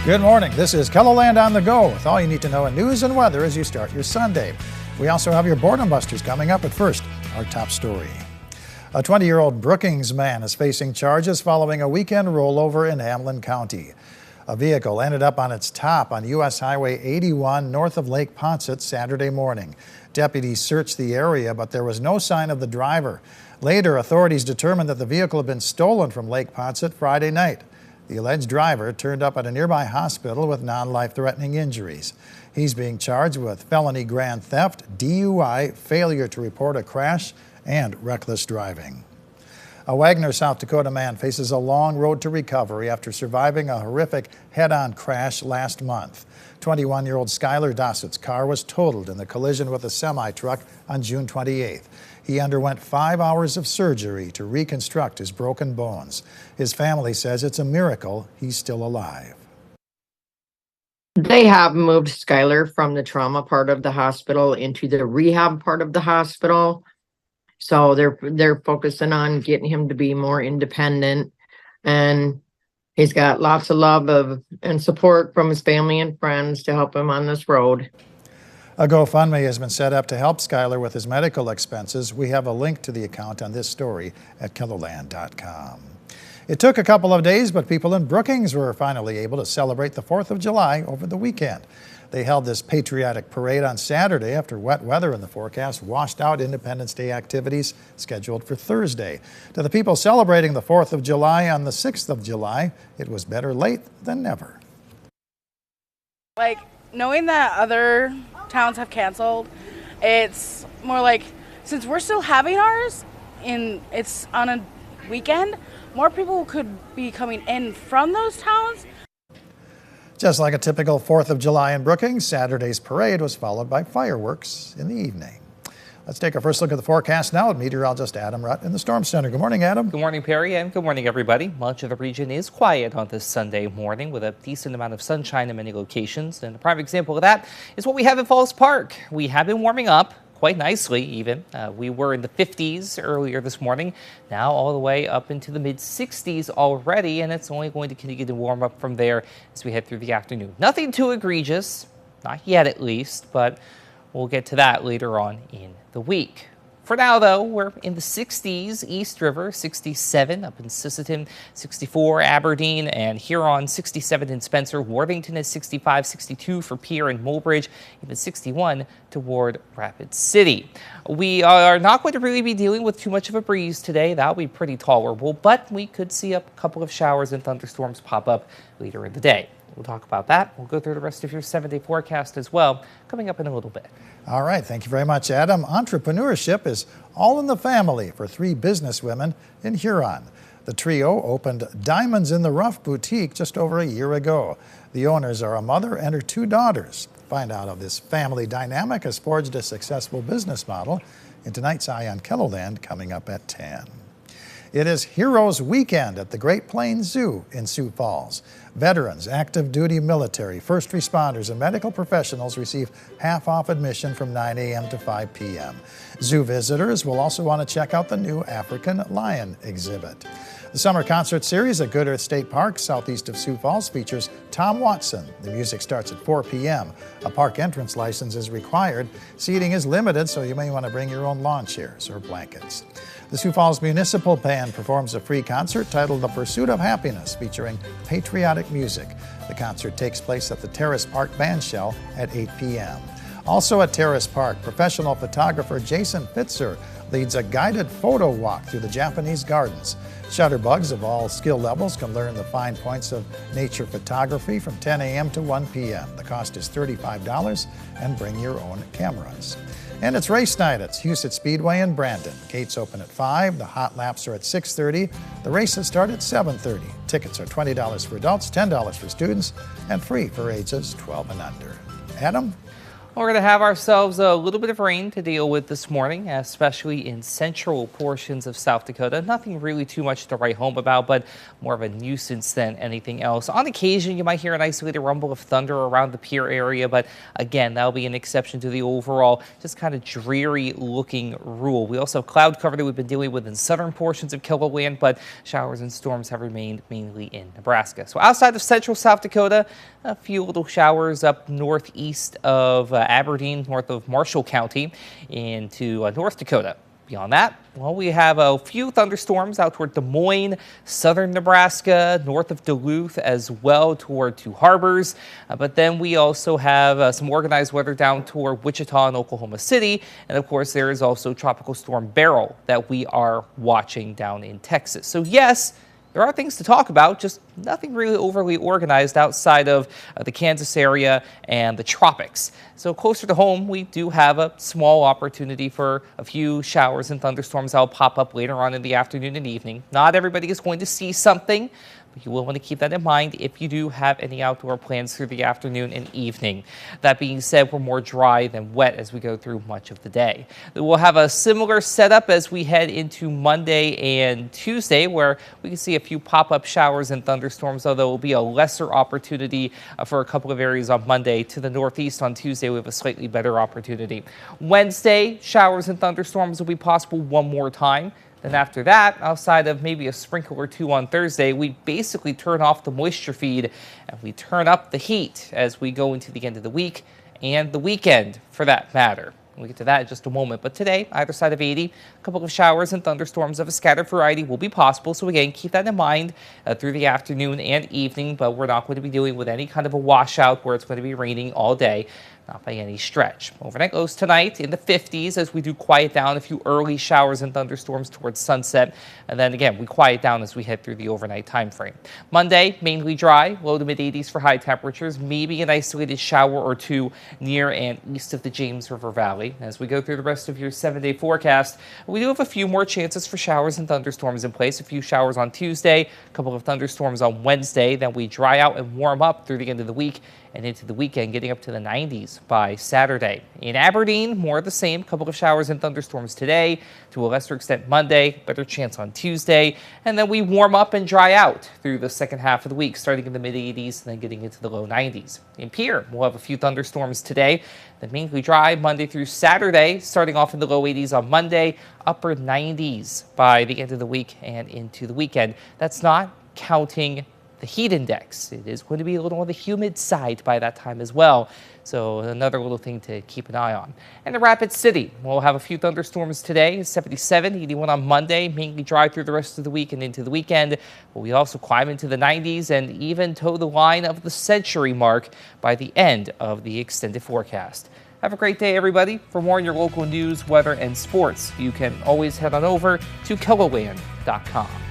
Good morning. This is KELOLAND On The Go with all you need to know in news and weather as you start your Sunday. We also have your boredom busters coming up, but first, our top story. A 20-year-old Brookings man is facing charges following a weekend rollover in Hamlin County. A vehicle ended up on its top on U.S. Highway 81 north of Lake Poncet Saturday morning. Deputies searched the area, but there was no sign of the driver. Later, authorities determined that the vehicle had been stolen from Lake Poncet Friday night. The alleged driver turned up at a nearby hospital with non-life-threatening injuries. He's being charged with felony grand theft, DUI, failure to report a crash, and reckless driving. A Wagner, South Dakota man faces a long road to recovery after surviving a horrific head-on crash last month. 21-year-old Skylar Dossett's car was totaled in the collision with a semi-truck on June 28th. He underwent 5 hours of surgery to reconstruct his broken bones. His family says it's a miracle he's still alive. They have moved Skylar from the trauma part of the hospital into the rehab part of the hospital. So they're focusing on getting him to be more independent, and he's got lots of love and support from his family and friends to help him on this road. A GoFundMe has been set up to help Skylar with his medical expenses. We have a link to the account on this story at KELOLAND.com. It took a couple of days, but people in Brookings were finally able to celebrate the 4th of July over the weekend. They held this patriotic parade on Saturday after wet weather in the forecast washed out Independence Day activities scheduled for Thursday. To the people celebrating the 4th of July on the 6th of July, it was better late than never. Like, knowing that other towns have canceled, it's more like, since we're still having ours and it's on a weekend, more people could be coming in from those towns. Just like a typical 4th of July in Brookings, Saturday's parade was followed by fireworks in the evening. Let's take our first look at the forecast now with meteorologist Adam Rutt in the Storm Center. Good morning, Adam. Good morning, Perry, and good morning, everybody. Much of the region is quiet on this Sunday morning with a decent amount of sunshine in many locations. And a prime example of that is what we have at Falls Park. We have been warming up quite nicely even. We were in the 50s earlier this morning, now all the way up into the mid-60s already, and it's only going to continue to warm up from there as we head through the afternoon. Nothing too egregious, not yet at least, but we'll get to that later on in the week. For now, though, we're in the 60s, East River, 67 up in Sisseton, 64 Aberdeen, and Huron, 67 in Spencer. Worthington is 65, 62 for Pierre and Mulbridge, even 61 toward Rapid City. We are not going to really be dealing with too much of a breeze today. That'll be pretty tolerable, but we could see a couple of showers and thunderstorms pop up later in the day. We'll talk about that. We'll go through the rest of your 7-day forecast as well, coming up in a little bit. All right. Thank you very much, Adam. Entrepreneurship is all in the family for 3 businesswomen in Huron. The trio opened Diamonds in the Rough boutique just over a year ago. The owners are a mother and her 2 daughters. Find out how this family dynamic has forged a successful business model in tonight's Eye on KELOLAND coming up at 10. It is Heroes Weekend at the Great Plains Zoo in Sioux Falls. Veterans, active duty military, first responders, and medical professionals receive half-off admission from 9 a.m. to 5 p.m. Zoo visitors will also want to check out the new African lion exhibit. The summer concert series at Good Earth State Park, southeast of Sioux Falls, features Tom Watson. The music starts at 4 p.m. A park entrance license is required. Seating is limited, so you may want to bring your own lawn chairs or blankets. The Sioux Falls Municipal Band performs a free concert titled The Pursuit of Happiness, featuring patriotic music. The concert takes place at the Terrace Park Bandshell at 8 p.m. Also at Terrace Park, professional photographer Jason Fitzer leads a guided photo walk through the Japanese gardens. Shutterbugs of all skill levels can learn the fine points of nature photography from 10 a.m. to 1 p.m. The cost is $35, and bring your own cameras. And it's race night at Huset Speedway in Brandon. Gates open at 5. The hot laps are at 6:30. The races start at 7:30. Tickets are $20 for adults, $10 for students, and free for ages 12 and under. Adam? We're going to have ourselves a little bit of rain to deal with this morning, especially in central portions of South Dakota. Nothing really too much to write home about, but more of a nuisance than anything else. On occasion, you might hear an isolated rumble of thunder around the Pierre area, but again, that'll be an exception to the overall just kind of dreary looking rule. We also have cloud cover that we've been dealing with in southern portions of KELOLAND, but showers and storms have remained mainly in Nebraska. So outside of central South Dakota, a few little showers up northeast of Aberdeen, north of Marshall County, into North Dakota. Beyond that, well, we have a few thunderstorms out toward Des Moines, southern Nebraska, north of Duluth, as well toward Two Harbors. But then we also have some organized weather down toward Wichita and Oklahoma City. And of course, there is also Tropical Storm Beryl that we are watching down in Texas. So yes, there are things to talk about, just nothing really overly organized outside of the Kansas area and the tropics. So closer to home, we do have a small opportunity for a few showers and thunderstorms that will pop up later on in the afternoon and evening. Not everybody is going to see something, but you will want to keep that in mind if you do have any outdoor plans through the afternoon and evening. That being said, we're more dry than wet as we go through much of the day. We'll have a similar setup as we head into Monday and Tuesday, where we can see a few pop-up showers and thunderstorms, although it will be a lesser opportunity for a couple of areas on Monday. To the northeast on Tuesday, we have a slightly better opportunity. Wednesday, showers and thunderstorms will be possible one more time. Then after that, outside of maybe a sprinkle or two on Thursday, we basically turn off the moisture feed and we turn up the heat as we go into the end of the week and the weekend for that matter. We'll get to that in just a moment. But today, either side of 80, a couple of showers and thunderstorms of a scattered variety will be possible. So again, keep that in mind through the afternoon and evening, but we're not going to be dealing with any kind of a washout where it's going to be raining all day. Not by any stretch. Overnight lows tonight in the 50s as we do quiet down, a few early showers and thunderstorms towards sunset. And then again, we quiet down as we head through the overnight time frame. Monday, mainly dry, low to mid 80s for high temperatures, maybe an isolated shower or two near and east of the James River Valley. As we go through the rest of your 7-day forecast, we do have a few more chances for showers and thunderstorms in place. A few showers on Tuesday, a couple of thunderstorms on Wednesday. Then we dry out and warm up through the end of the week and into the weekend, getting up to the 90s by Saturday. In Aberdeen, more of the same, couple of showers and thunderstorms today, to a lesser extent Monday, better chance on Tuesday, and then we warm up and dry out through the second half of the week, starting in the mid-80s and then getting into the low 90s. In Pierre, we'll have a few thunderstorms today, then mainly dry Monday through Saturday, starting off in the low 80s on Monday, upper 90s by the end of the week and into the weekend. That's not counting the heat index. It is going to be a little on the humid side by that time as well. So another little thing to keep an eye on. And the Rapid City, we'll have a few thunderstorms today, 77, 81 on Monday, mainly dry through the rest of the week and into the weekend. But we also climb into the 90s and even toe the line of the century mark by the end of the extended forecast. Have a great day, everybody. For more on your local news, weather, and sports, you can always head on over to KELOLAND.com.